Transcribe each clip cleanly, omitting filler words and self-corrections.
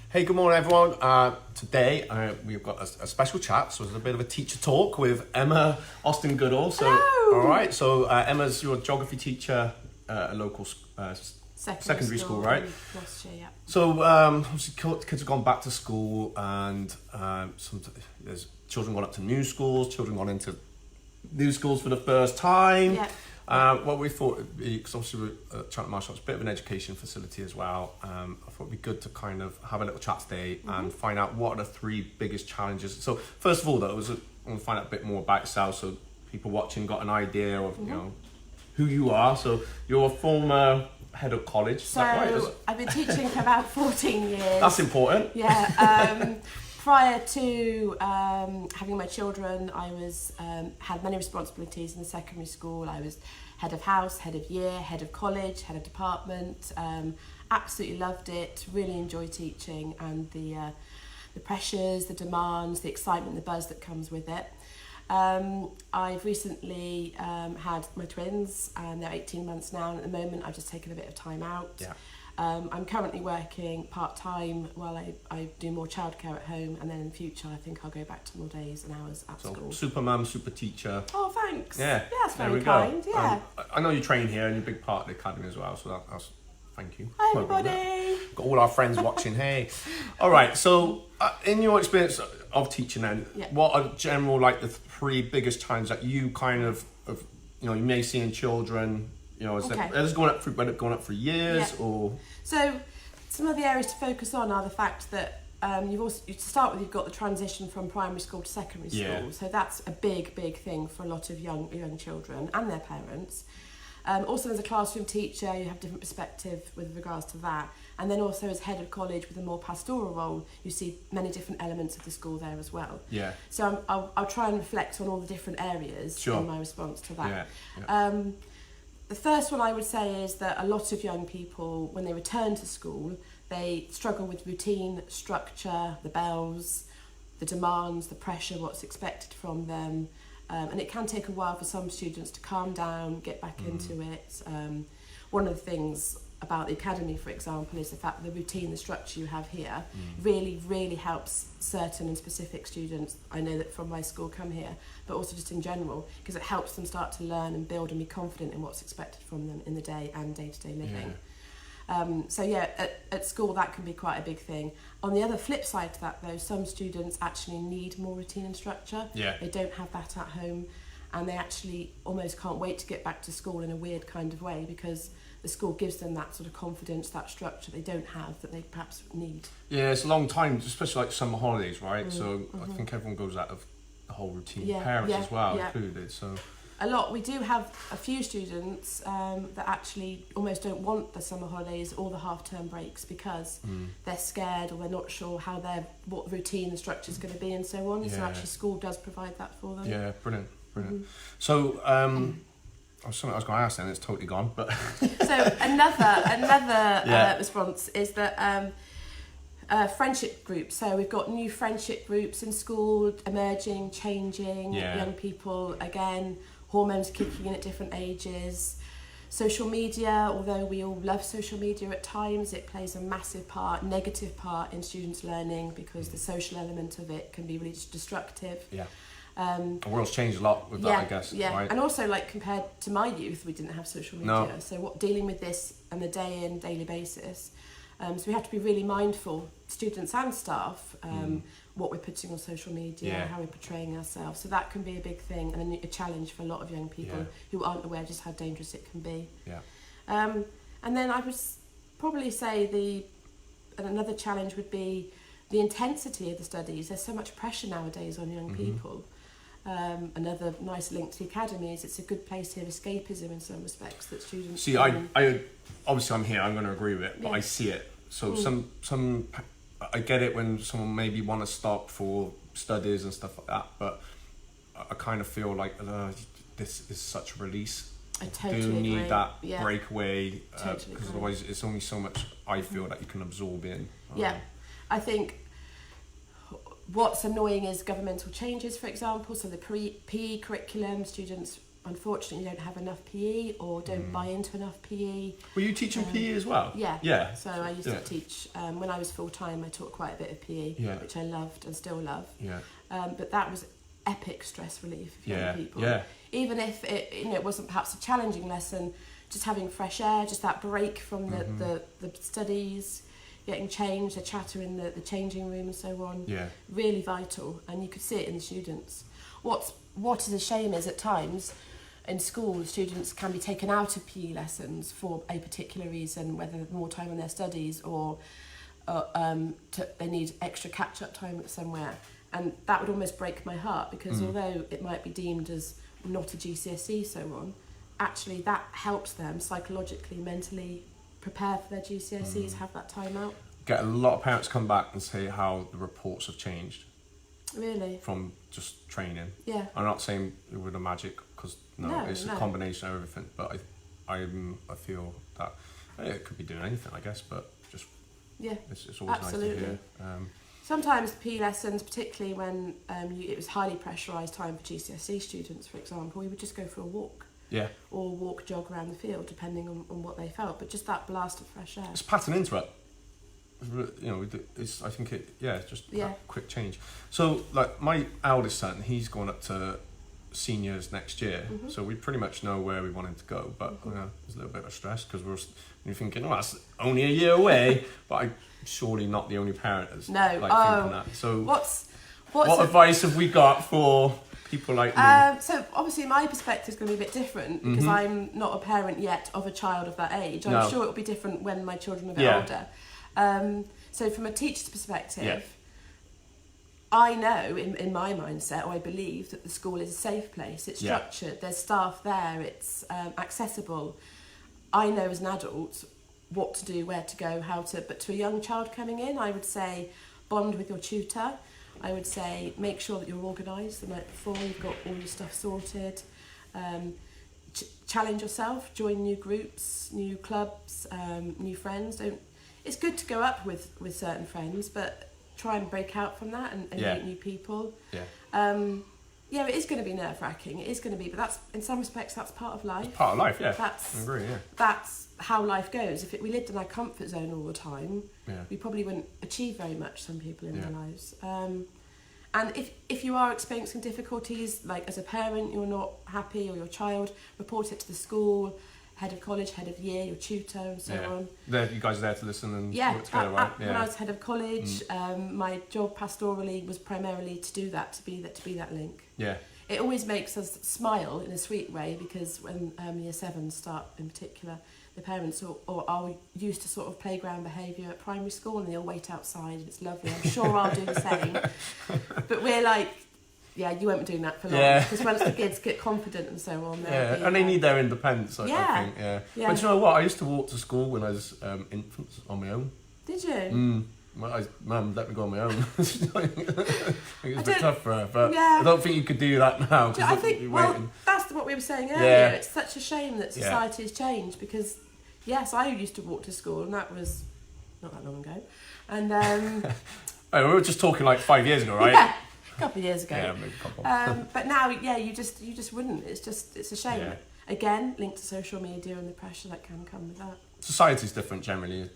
Hey, good morning, everyone. Today we've got a special chat, so it's a bit of a teacher talk with Emma Austin-Goodhall. So, Hello. all right. So, Emma's your geography teacher at a local secondary school, right? Gloucestershire, yeah. So, obviously, kids have gone back to school, and there's children gone up to new schools, children gone into new schools for the first time. Yeah. What we thought would be, because obviously Cheltenham Martial Arts is a bit of an education facility as well. I thought it'd be good to kind of have a little chat today and find out what are the three biggest challenges. So first of all, though, I want to find out a bit more about yourself, so people watching got an idea of you know who you are. So you're a former head of college. Is that right? I've been teaching for about 14 years. That's important. Yeah. Prior to having my children, I was had many responsibilities in the secondary school. I was head of house, head of year, head of college, head of department. Absolutely loved it. Really enjoy teaching, and the pressures, the demands, the excitement, the buzz that comes with it. I've recently had my twins, and they're 18 months now. And at the moment, I've just taken a bit of time out. Yeah. I'm currently working part-time while I do more childcare at home, and then in the future I think I'll go back to more days and hours at school. Super mum, super teacher. Oh, thanks. Yeah, that's very kind. Yeah. I know you train here and you're a big part of the academy as well, so that's thank you. Hi everybody. Got all our friends watching. Hey. All right, so in your experience of teaching then, what are general the three biggest challenges that you kind of you may see in children? Is it going up for years or? So some of the areas to focus on are the fact that you've got the transition from primary school to secondary school. Yeah. So that's a big thing for a lot of young children and their parents. Also as a classroom teacher, you have different perspective with regards to that. And then also as head of college with a more pastoral role, you see many different elements of the school there as well. Yeah. So I'll try and reflect on all the different areas in my response to that. Yeah. The first one I would say is that a lot of young people, when they return to school, they struggle with routine, structure, the bells, the demands, the pressure, what's expected from them. And it can take a while for some students to calm down, get back into it. One of the things about the academy, for example, is the fact that the routine, the structure you have here really helps certain and specific students. I know that from my school come here, but also just in general, because it helps them start to learn and build and be confident in what's expected from them in the day and day-to-day living. At school that can be quite a big thing. On the other flip side to that though, some students actually need more routine and structure. They don't have that at home, and they actually almost can't wait to get back to school in a weird kind of way, because the school gives them that sort of confidence, that structure they don't have, that they perhaps need. Yeah, it's a long time, especially summer holidays, right? So I think everyone goes out of the whole routine. Parents as well included. So we do have a few students that actually almost don't want the summer holidays or the half-term breaks because they're scared or they're not sure what routine and structure is going to be and so on. So actually school does provide that for them. Yeah, brilliant. So something I was going to ask then, it's totally gone. But so another response is that friendship groups. So we've got new friendship groups in school, emerging, changing, young people, again, hormones kicking in at different ages. Social media, although we all love social media at times, it plays a massive part, negative part in students' learning, because the social element of it can be really destructive. The world's changed a lot with that, I guess. Right? And also compared to my youth, we didn't have social media. No. So dealing with this on a daily basis. So we have to be really mindful, students and staff, what we're putting on social media, how we're portraying ourselves. So that can be a big thing and a challenge for a lot of young people who aren't aware just how dangerous it can be. And then I would probably say another challenge would be the intensity of the studies. There's so much pressure nowadays on young people. Another nice link to the academy is it's a good place to have escapism in some respects that students see. I obviously I'm here. I'm going to agree with it, but I see it. So some I get it when someone maybe want to stop for studies and stuff like that, but I kind of feel like this is such a release. I totally do need agree. that breakaway because otherwise it's only so much I feel that you can absorb in. I think what's annoying is governmental changes, for example. So the PE curriculum, students unfortunately don't have enough PE or don't buy into enough PE. Were you teaching PE as well? Yeah. Yeah. So I used to teach, when I was full-time, I taught quite a bit of PE, which I loved and still love. Yeah. But that was epic stress relief for young people. Yeah. Even if it wasn't perhaps a challenging lesson, just having fresh air, just that break from the studies, getting changed, the chatter in the changing room and so on. Yeah. Really vital, and you could see it in the students. What is a shame is at times in school, students can be taken out of PE lessons for a particular reason, whether more time on their studies or they need extra catch-up time somewhere. And that would almost break my heart, because although it might be deemed as not a GCSE, so on, actually that helps them psychologically, mentally prepare for their GCSEs, have that time out. Get a lot of parents come back and say how the reports have changed. Really? From just training. Yeah. I'm not saying with a magic, because it's a combination of everything, but I feel that it could be doing anything, I guess, but just it's always absolutely nice to hear. Sometimes PE lessons, particularly when it was highly pressurised time for GCSE students, for example, we would just go for a walk. Yeah. Or walk, jog around the field, depending on what they felt. But just that blast of fresh air. It's pattern interrupt. I think just that quick change. So, like, my eldest son, he's going up to seniors next year, so we pretty much know where we want him to go, but there's a little bit of stress, because you're thinking, oh, that's only a year away, but I'm surely not the only parent that's thinking that. So what advice have we got for people like me? So obviously my perspective is going to be a bit different, because I'm not a parent yet of a child of that age. I'm sure it'll be different when my children are a bit older. So from a teacher's perspective, I know in my mindset, or I believe, that the school is a safe place. It's structured, there's staff there, it's accessible. I know as an adult what to do, where to go, how to, but to a young child coming in, I would say bond with your tutor. I would say make sure that you're organised the night before, you've got all your stuff sorted. Challenge yourself, join new groups, new clubs, new friends. It's good to go up with certain friends, but try and break out from that and meet new people. It is going to be nerve-wracking. It is going to be, but that's, in some respects, that's part of life. Part of life, yeah. I agree, yeah. That's how life goes. If we lived in our comfort zone all the time, we probably wouldn't achieve very much, some people in their lives. And if you are experiencing difficulties, like as a parent, you're not happy, or your child, report it to the school, head of college, head of year, your tutor, and so on. You guys are there to listen and work together, right? When I was head of college, my job pastorally was primarily to do that, to be that link. Yeah. It always makes us smile in a sweet way, because when year 7s start in particular, the parents are used to sort of playground behaviour at primary school, and they all wait outside, and it's lovely. I'm sure I'll do the same. But we're like, you won't be doing that for long, because once the kids get confident and so on, and they need their independence, I think. But you know what? I used to walk to school when I was infants on my own. Did you? Mum let me go on my own. It's a bit tough for her, but I don't think you could do that now. I think, that's what we were saying earlier. It's such a shame that society has changed, because, yes, I used to walk to school, and that was not that long ago. And we were just talking like 5 years ago, right? Yeah, a couple of years ago. Yeah, maybe a couple. But now, you just wouldn't. It's a shame. Yeah. Again, linked to social media and the pressure that can come with that. Society's different generally.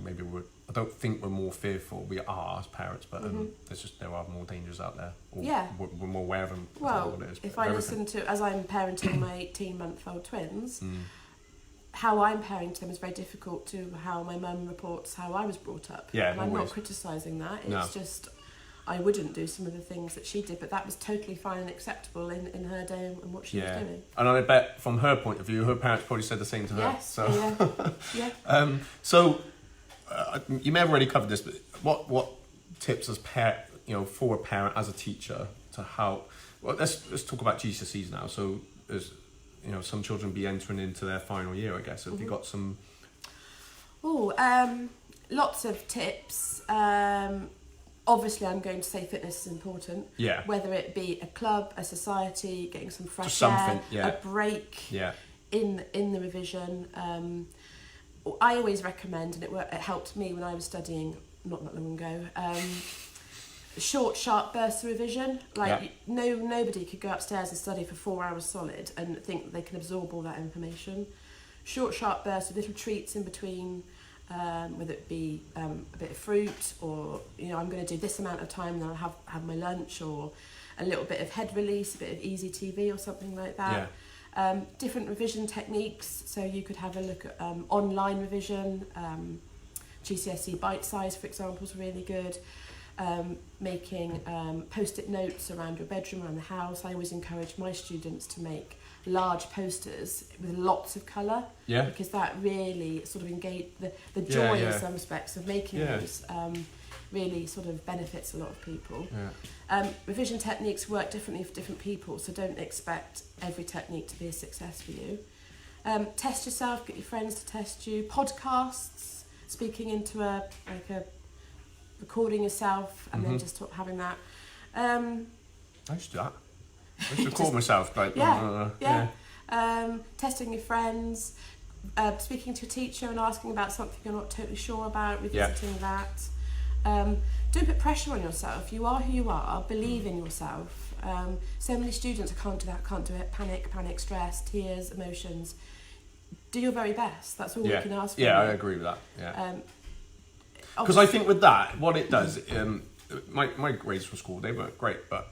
Maybe I don't think we're more fearful. We are as parents, but there are more dangers out there. We're more aware of them. Well, if I listen to, as I'm parenting my 18-month-old twins, how I'm parenting them is very difficult to how my mum reports how I was brought up. Yeah, and I'm not criticising that. It's just, I wouldn't do some of the things that she did, but that was totally fine and acceptable in her day and what she was doing. And I bet from her point of view, her parents probably said the same to her. Yes, so. So you may have already covered this, but what tips as for a parent as a teacher to help? Well, let's talk about GCSEs now. So as some children be entering into their final year, I guess. Have you got some? Lots of tips. Obviously, I'm going to say fitness is important. Yeah. Whether it be a club, a society, getting some fresh air, a break in the revision. I always recommend, and it helped me when I was studying not that long ago, short, sharp bursts of revision. Like Yeah. nobody could go upstairs and study for 4 hours solid and think that they can absorb all that information. Short, sharp bursts with little treats in between, whether it be a bit of fruit, or I'm going to do this amount of time and then I'll have my lunch, or a little bit of head release, a bit of easy TV or something like that. Yeah. Different revision techniques, so you could have a look at online revision. GCSE bite size, for example, is really good. Making post-it notes around your bedroom, around the house. I always encourage my students to make large posters with lots of colour, because that really sort of engage the joy in some respects of making those really sort of benefits a lot of people. Revision techniques work differently for different people, so don't expect every technique to be a success for you. Test yourself, get your friends to test you. Podcasts, speaking into a recording yourself and then just having that. I used to do that. I used to record myself, like testing your friends, speaking to a teacher and asking about something you're not totally sure about, revisiting that. Don't put pressure on yourself. You are who you are. Believe in yourself. So many students can't do that, can't do it. Panic, stress, tears, emotions. Do your very best. That's all we can ask for. Yeah, I agree with that. Yeah. Because I think with that, what it does, my grades for school, they weren't great, but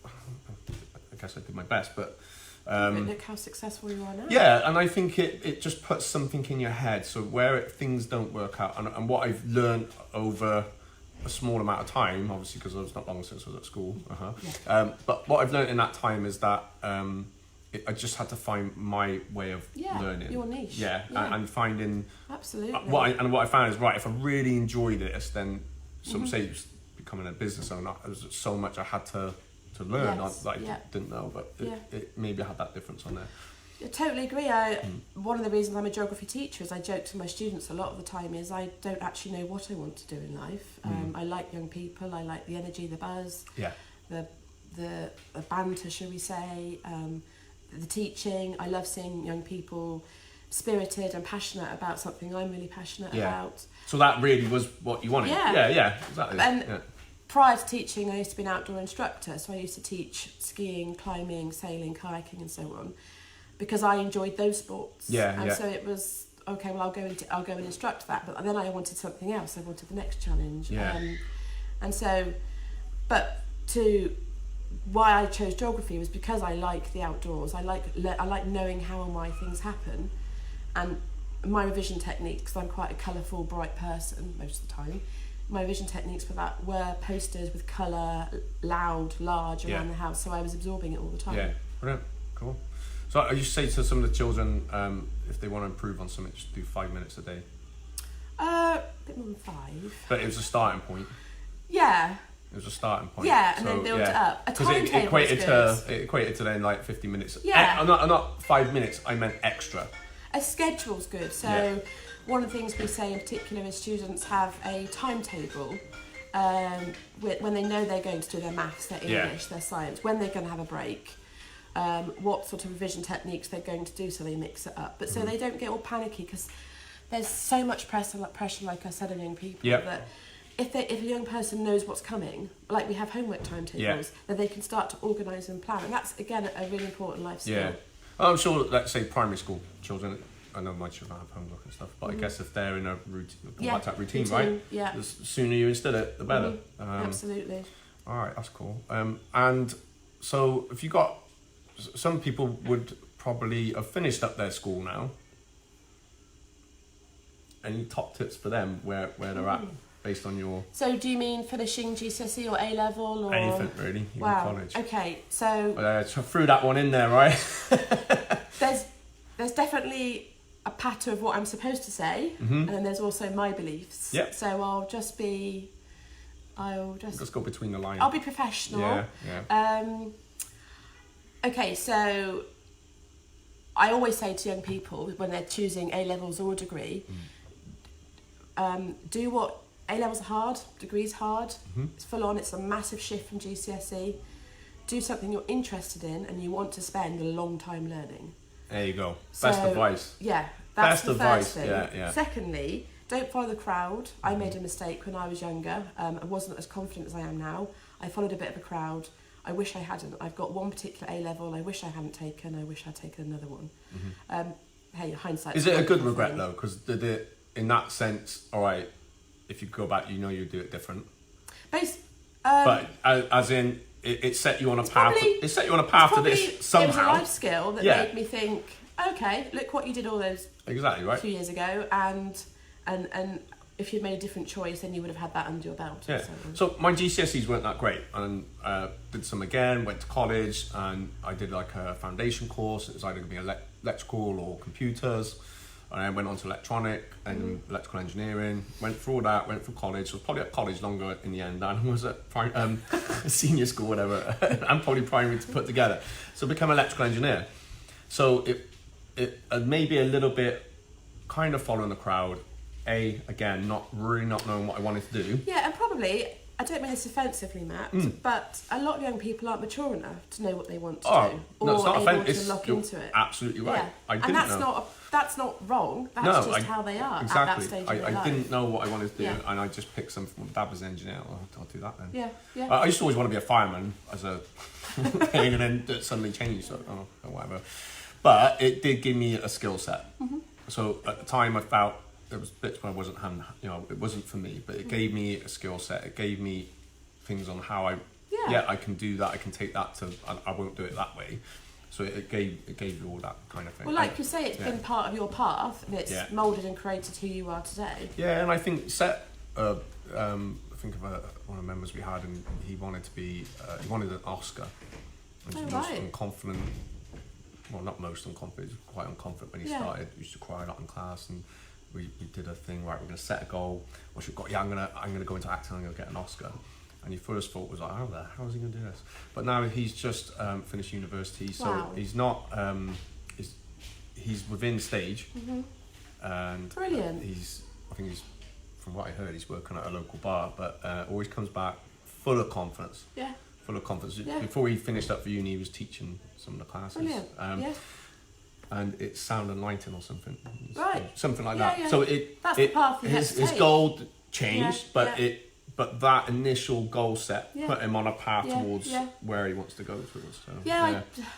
I guess I did my best. But look how successful you are now. Yeah, and I think it just puts something in your head. So where things don't work out, and what I've learned over a small amount of time, obviously because it was not long since I was at school. But what I've learned in that time is that I just had to find my way of learning. Your niche. And finding absolutely what I found is right. If I really enjoy this, then some say becoming a business owner, there was so much I had to learn that I didn't know, but it maybe I had that difference on there. I totally agree. One of the reasons I'm a geography teacher is I joke to my students a lot of the time is I don't actually know what I want to do in life. I like young people. I like the energy, the buzz, the banter, shall we say, the teaching. I love seeing young people spirited and passionate about something I'm really passionate about. So that really was what you wanted. Yeah, exactly. And prior to teaching, I used to be an outdoor instructor, so I used to teach skiing, climbing, sailing, kayaking, and so on, because I enjoyed those sports. So it was okay. Well, I'll go and instruct that, but then I wanted something else. I wanted the next challenge. And so, but why I chose geography was because I like the outdoors. I like knowing how and why things happen, and my revision techniques. I'm quite a colourful, bright person most of the time. My revision techniques were posters with colour, loud, large around the house. So I was absorbing it all the time. Yeah, brilliant, cool. So I used to say to some of the children, if they want to improve on something, just do 5 minutes a day. A bit more than 5. But it was a starting point. Yeah. It was a starting point. Yeah, and then build it up. A timetable it equated to then like 50 minutes. Yeah. I'm not 5 minutes. I meant extra. A schedule's good. So one of the things we say in particular is students have a timetable when they know they're going to do their maths, their English, their science, when they're going to have a break, what sort of revision techniques they're going to do, so they mix it up. But so they don't get all panicky, because there's so much pressure, like I said, on young people that if a young person knows what's coming, like we have homework timetables, then they can start to organise and plan. And that's, again, a really important life skill. Yeah. I'm sure, let's say, primary school children, I know my children have homework and stuff, but I guess if they're in a routine, right? Yeah. The sooner you instill it, the better. Absolutely. All right, that's cool. And so if you got, some people would probably have finished up their school now. Any top tips for them where they're at based on your... So do you mean finishing GCSE or A-level or... Anything really, even college. Okay, so... I threw that one in there, right? There's definitely a patter of what I'm supposed to say, and then there's also my beliefs. Yep. So I'll just go between the lines. I'll be professional. Okay, so I always say to young people when they're choosing A-levels or a degree, do what... A-levels are hard, degrees hard, it's full on, it's a massive shift from GCSE. Do something you're interested in and you want to spend a long time learning. There you go. Best advice. Yeah, that's the first thing. Yeah. Secondly, don't follow the crowd. I made a mistake when I was younger. I wasn't as confident as I am now. I followed a bit of a crowd. I wish I hadn't. I've got one particular A-level I wish I hadn't taken. I wish I'd taken another one. Hey, hindsight. Is it a good regret though? Because did it, in that sense, all right, if you go back, you know you'd do it different. But as in, it set you on a path. It set you on a path to this somehow. It was a life skill that made me think, okay, look what you did all those few years ago, and if you'd made a different choice, then you would have had that under your belt. Yeah. So my GCSEs weren't that great, and did some again. Went to college, and I did like a foundation course. It was either going to be electrical or computers. And I went on to electronic and electrical engineering. Went through all that. Went through college. Was probably at college longer in the end than was at senior school, whatever, and probably primary to put together. So become an electrical engineer. So it maybe a little bit kind of following the crowd. Again, not knowing what I wanted to do. Yeah, and probably, I don't mean this offensively, Matt, but a lot of young people aren't mature enough to know what they want to do. No, it's not able to lock into it. Absolutely right. Yeah. I didn't know. That's not wrong. That's just how they are exactly. at that stage of their life. I didn't know what I wanted to do, and I just picked something. My dad was an engineer. I'll do that then. Yeah. I used to always want to be a fireman as a thing, and then it suddenly changed. So whatever. But it did give me a skill set. So at the time, I felt there was bits where I wasn't, it wasn't for me. But it gave me a skill set. It gave me things on how I can do that. I can take that to. I won't do it that way. So it gave you all that kind of thing. Well, like you say, it's been part of your path, and it's moulded and created who you are today. Yeah, and I think I think of one of the members we had, and he wanted to be, he wanted an Oscar. And he was most unconfident. Well, not most unconfident. He was quite unconfident when he started. He used to cry a lot in class, and we did a thing, right, we're going to set a goal. Once you've got, I'm gonna go into acting, I'm going to get an Oscar. And your first thought was like, how is he going to do this? But now he's just finished university, so he's not, he's within stage. And brilliant. I think he's, from what I heard, he's working at a local bar, but always comes back full of confidence. Yeah. Full of confidence. Yeah. Before he finished up for uni, he was teaching some of the classes. Brilliant. And it's sound and lighting or something. Right. Something like that. Yeah. So that's the path his goal changed, but that initial goal set put him on a path towards where he wants to go through. So,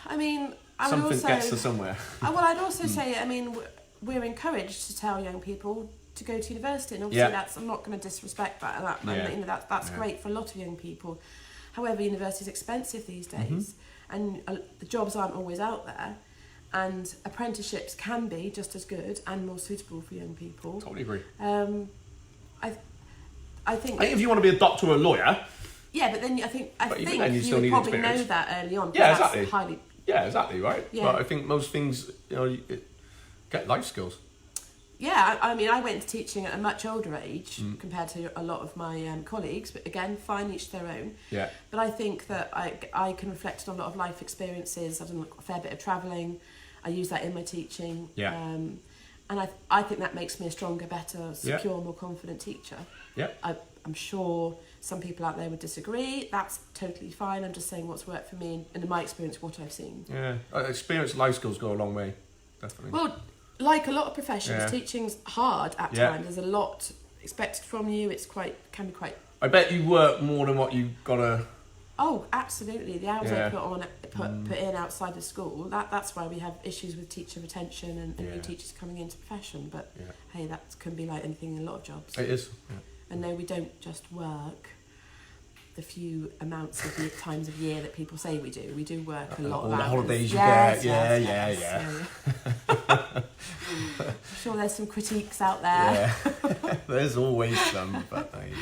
I mean, something gets to somewhere. Well, I'd also say, I mean, we're encouraged to tell young people to go to university, and obviously I'm not going to disrespect that. That's great for a lot of young people. However, university is expensive these days, and the jobs aren't always out there. And apprenticeships can be just as good and more suitable for young people. Totally agree. I think if you want to be a doctor or a lawyer. Yeah, but then I think you would probably know that early on. Yeah, exactly. Yeah, exactly, right? Yeah. But I think most things, get life skills. Yeah, I mean, I went to teaching at a much older age compared to a lot of my colleagues, but again, fine, each their own. Yeah. But I think that I can reflect on a lot of life experiences. I've done a fair bit of travelling. I use that in my teaching. Yeah. And I think that makes me a stronger, better, secure, more confident teacher. Yeah. I'm sure some people out there would disagree. That's totally fine. I'm just saying what's worked for me and in my experience, what I've seen. Yeah. Experience, life skills go a long way, definitely. Well, like a lot of professions, teaching's hard at times. There's a lot expected from you. Can be quite. I bet you work more than what you gotta. Oh, absolutely. The hours I put in outside of school. That's why we have issues with teacher retention and new teachers coming into profession. But hey, that can be like anything in a lot of jobs. It is. Yeah. And no, we don't just work the few amounts of the times of year that people say we do. We do work a lot of hours. All the holidays you get. Yeah. Sure, there's some critiques out there. Yeah. There's always some, but hey,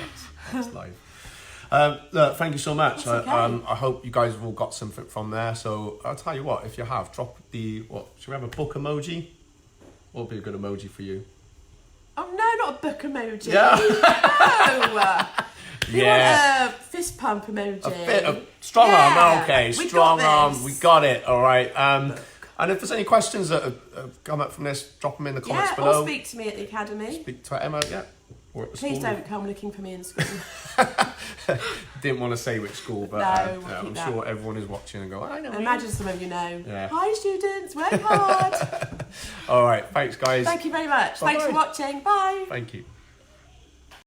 that's life. Look, thank you so much. Okay. I hope you guys have all got something from there. So I'll tell you what, if you have, drop should we have a book emoji? What would be a good emoji for you? Oh no, not a book emoji. Yeah. No. You want a fist pump emoji? A strong arm, okay. Strong arm, we got it, all right. And if there's any questions that have come up from this, drop them in the comments below. Or speak to me at the academy. Speak to Emma, or at the Please don't come looking for me in school. Didn't want to say which school, but I'm sure everyone is watching and go, I know. Imagine some of you know. Yeah. Hi students, work hard. All right, thanks guys. Thank you very much. Bye-bye. Thanks for watching. Bye. Thank you.